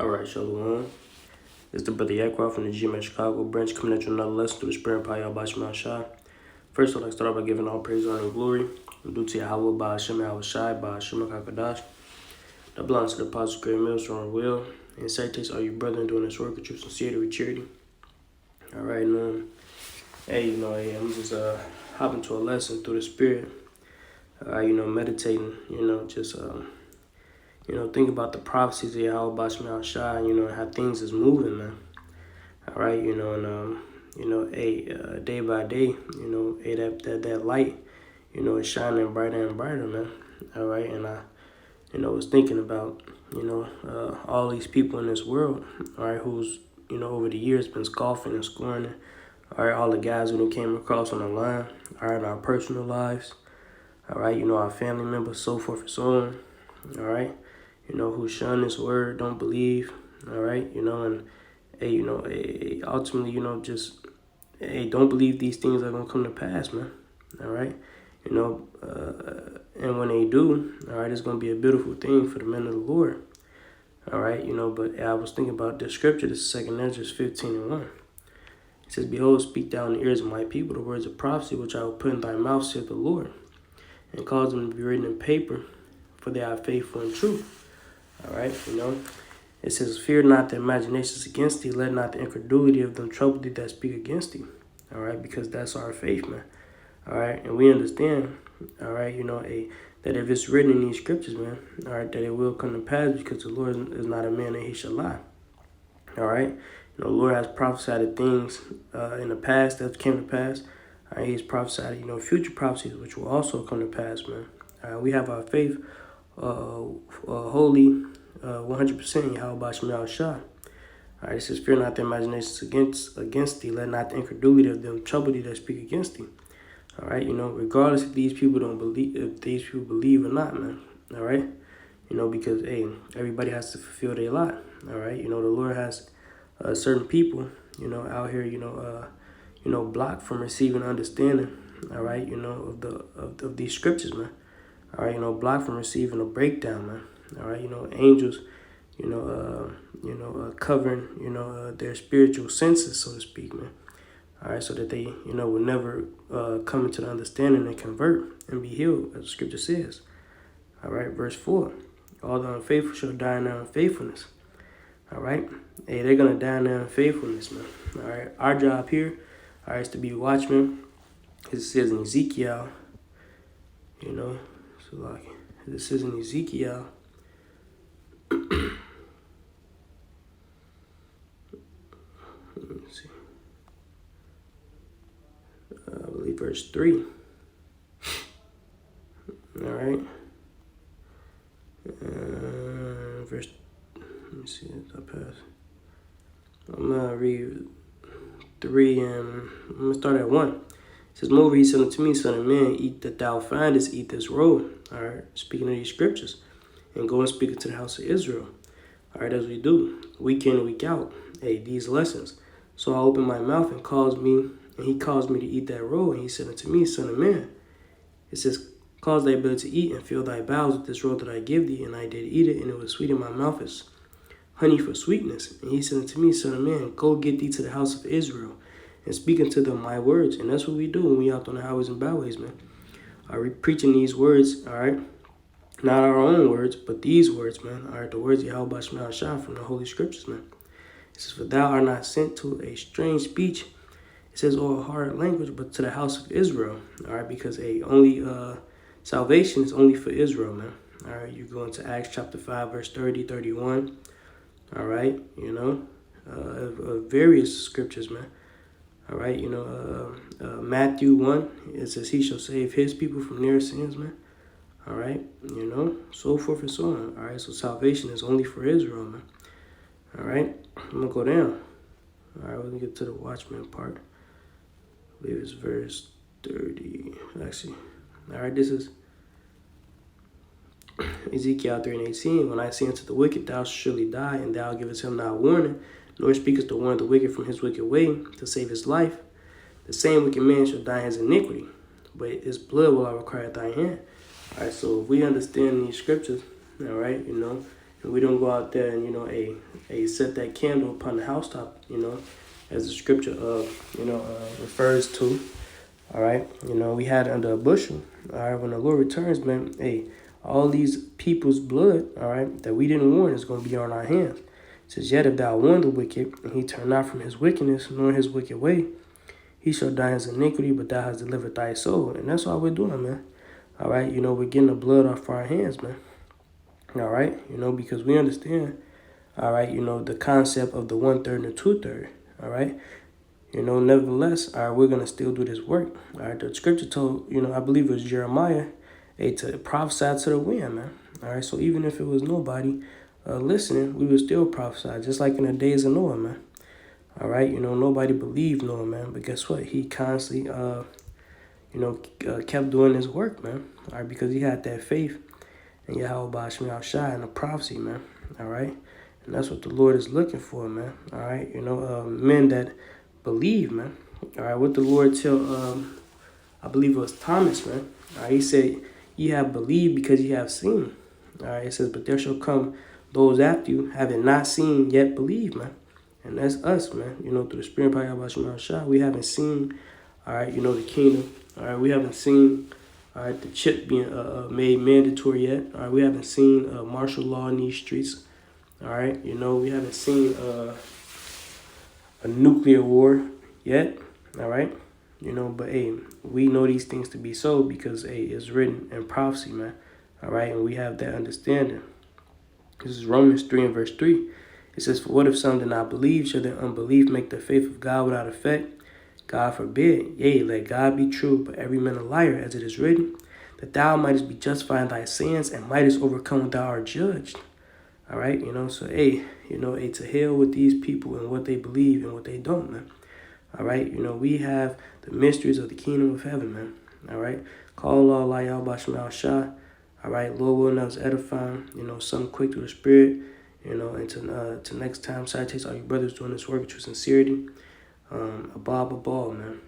All right, Shalom. It's the brother Yakroff from the GMS Chicago branch coming at you another lesson through the Spirit and Power of Bashman Shai. First, I'd like to start off by giving all praise, honor, and glory due to Yahweh, by Hashem, Yahweh Shai, by Hashem, HaKadosh. That belongs to the Apostle Great Mills, strong will. And salutations all you brethren doing this work with true sincerity, with charity. All right, and I'm just hopping to a lesson through the Spirit. Meditating, think about the prophecies of Yahweh Bashman Shai, and how things is moving, man. All right, day by day, that light, is shining brighter and brighter, man. All right, and I, was thinking about, all these people in this world, all right, who's, over the years been scoffing and scorning, all right, all the guys who came across on the line, all right, in our personal lives, all right, our family members, so forth and so on, all right, who shun this word, don't believe, all right, and ultimately, don't believe these things are going to come to pass, man, all right, and when they do, all right, it's going to be a beautiful thing for the men of the Lord, all right, but I was thinking about this scripture, this is 2 Ezra 15:1. It says, "Behold, speak thou in the ears of my people the words of prophecy, which I will put in thy mouth, saith the Lord, and cause them to be written in paper, for they are faithful and true." All right, it says, "Fear not the imaginations against thee, let not the incredulity of them trouble thee that speak against thee." All right, because that's our faith, man. All right, and we understand, all right, that if it's written in these scriptures, man, all right, that it will come to pass because the Lord is not a man that he shall lie. All right, the Lord has prophesied things in the past that came to pass. All right, he's prophesied, future prophecies which will also come to pass, man. All right, we have our faith wholly 100% in Yahweh Bashman Shai. All right, it says, "Fear not the imaginations against thee, let not the incredulity of them trouble thee that speak against thee." All right, regardless if these people believe or not, man. All right, because everybody has to fulfill their lot. All right, the Lord has certain people, out here, blocked from receiving understanding. All right, of these scriptures, man. All right, blocked from receiving a breakdown, man. All right, angels, covering, their spiritual senses, so to speak, man. All right, so that they, will never come into the understanding and convert and be healed, as the scripture says. All right, verse 4. "All the unfaithful shall die in their unfaithfulness." All right, they're going to die in their unfaithfulness, man. All right, our job here, all right, is to be watchmen. It says in Ezekiel, so like, this is in Ezekiel. Let me see. I believe verse 3. All right. Let me see if I pass. I'm going to read 3 and I'm going to start at 1. It says, "Moreover, he said unto me, Son of man, eat that thou findest, eat this roll." All right, speaking of these scriptures. "And go and speak it to the house of Israel." All right, as we do, week in and week out, these lessons. "So I opened my mouth and he caused me to eat that roll. And he said unto me, Son of man," it says, "cause thy belly to eat and fill thy bowels with this roll that I give thee. And I did eat it, and it was sweet in my mouth as honey for sweetness. And he said unto me, Son of man, go get thee to the house of Israel, and speak unto them my words." And that's what we do when we out on the highways and byways, man. Are we preaching these words, all right? Not our own words, but these words, man. All right, the words of Yahweh Bashman Shai from the Holy Scriptures, man. It says, "For thou art not sent to a strange speech," it says, "or a hard language, but to the house of Israel." All right, because only salvation is only for Israel, man. All right, you go into Acts chapter 5, verse 30, 31. All right, various scriptures, man. All right, Matthew 1, it says, "He shall save his people from their sins," man. All right, so forth and so on. All right, so salvation is only for Israel, man. All right, I'm going to go down. All right, we're going to get to the watchman part. I believe it's verse 30. Actually, all right, this is Ezekiel 3:18. "When I say unto the wicked, thou shalt surely die, and thou givest him not warning, nor speakest to warn the wicked from his wicked way, to save his life, the same wicked man shall die in his iniquity, but his blood will I require at thy hand." All right, so if we understand these scriptures, all right, And we don't go out there and, set that candle upon the housetop, as the scripture, refers to. All right. We had it under a bushel. All right. When the Lord returns, man, hey, all these people's blood, all right, that we didn't warn is going to be on our hands. It says, yet if thou warn the wicked, and he turn not from his wickedness, nor his wicked way, he shall die in his iniquity, but thou hast delivered thy soul. And that's all we're doing, man. All right. We're getting the blood off our hands, man. All right. Because we understand, all right, the concept of the 1/3 and the 2/3. All right. Nevertheless, all right, we're going to still do this work. All right. The scripture told, I believe it was Jeremiah, to prophesy to the wind, man. All right. So even if it was nobody listening, we would still prophesy, just like in the days of Noah, man. All right. Nobody believed Noah, man. But guess what? He constantly, kept doing his work, man. All right. Because he had that faith in Yahweh Shai Shai and the prophecy, man. All right. And that's what the Lord is looking for, man. All right. Men that believe, man. All right. What the Lord tell, I believe it was Thomas, man. All right. He said, ye have believed because ye have seen. All right. It says, but there shall come those after you, having not seen, yet believe, man. And that's us, man. Through the Spirit of Yahweh Shai, we haven't seen, all right, the kingdom. All right. We haven't seen, all right, the chip being made mandatory yet. All right. We haven't seen martial law in these streets. All right. We haven't seen a nuclear war yet. All right. But hey, we know these things to be so because hey, it's written in prophecy, man. All right. And we have that understanding. This is Romans 3 and verse 3. It says, for what if some did not believe? Shall their unbelief make the faith of God without effect? God forbid. Yea, let God be true, but every man a liar, as it is written, that thou mightest be justified in thy sins and mightest overcome when thou art judged. All right, so hey, to hell with these people and what they believe and what they don't, man. All right, we have the mysteries of the kingdom of heaven, man. All right, call Allah Yahweh Shai. All right, Lord willing, that was edifying. Something quick to the spirit. And to next time, salutations all you brothers doing this work with true sincerity. Abba, man.